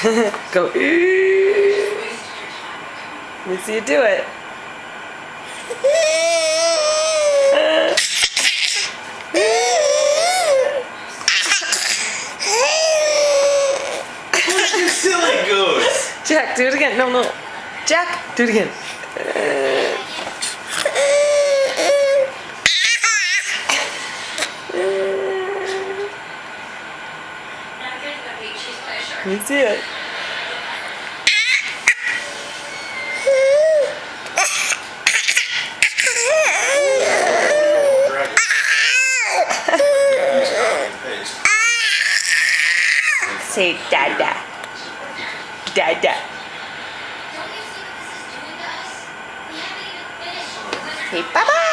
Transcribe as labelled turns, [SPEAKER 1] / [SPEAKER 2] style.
[SPEAKER 1] Go. Let me see you do it.
[SPEAKER 2] You silly goose.
[SPEAKER 1] Jack, do it again. No, no. Jack, do it again. Let me see it. Say dada. Dada. Say bye-bye.